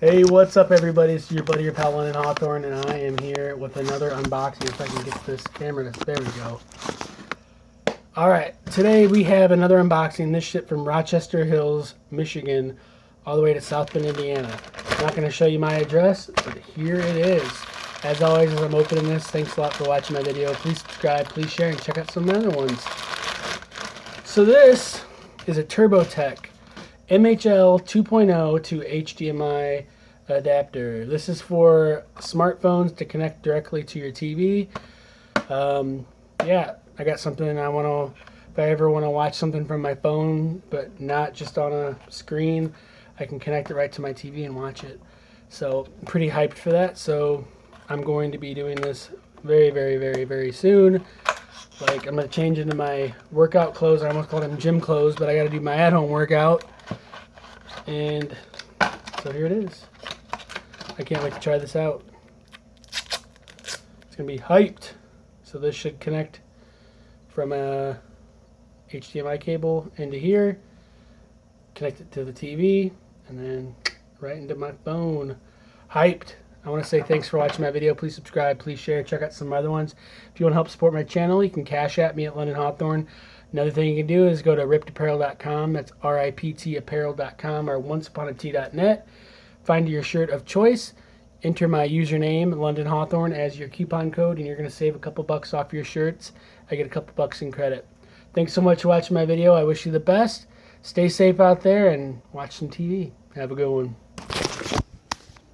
Hey, what's up, everybody? It's your buddy, your pal, London Hawthorne, and I am here with another unboxing. If I can get this camera to, there we go. Alright, today we have another unboxing. This ship from Rochester Hills, Michigan, all the way to South Bend, Indiana. I'm not going to show you my address, but here it is. As always, as I'm opening this, thanks a lot for watching my video. Please subscribe, please share, and check out some other ones. So this is a TurboTech MHL 2.0 to HDMI adapter. This is for smartphones to connect directly to your TV. Yeah, I got something I want to, if I ever want to watch something from my phone, but not just on a screen, I can connect it right to my TV and watch it. So I'm pretty hyped for that. So I'm going to be doing this very, very, very, very soon. Like, I'm going to change into my workout clothes. I almost called them gym clothes, but I got to do my at-home workout. And so here it is. I can't wait to try this out. It's going to be hyped. So this should connect from a HDMI cable into here, connect it to the TV, and then right into my phone. Hyped. I want to say thanks for watching my video. Please subscribe, please share, check out some other ones. If you want to help support my channel, you can cash at me at London Hawthorne. Another thing you can do is go to riptapparel.com. That's riptapparel.com or onceuponat.net. Find your shirt of choice. Enter my username, London Hawthorne, as your coupon code, and you're going to save a couple bucks off your shirts. I get a couple bucks in credit. Thanks so much for watching my video. I wish you the best. Stay safe out there and watch some TV. Have a good one.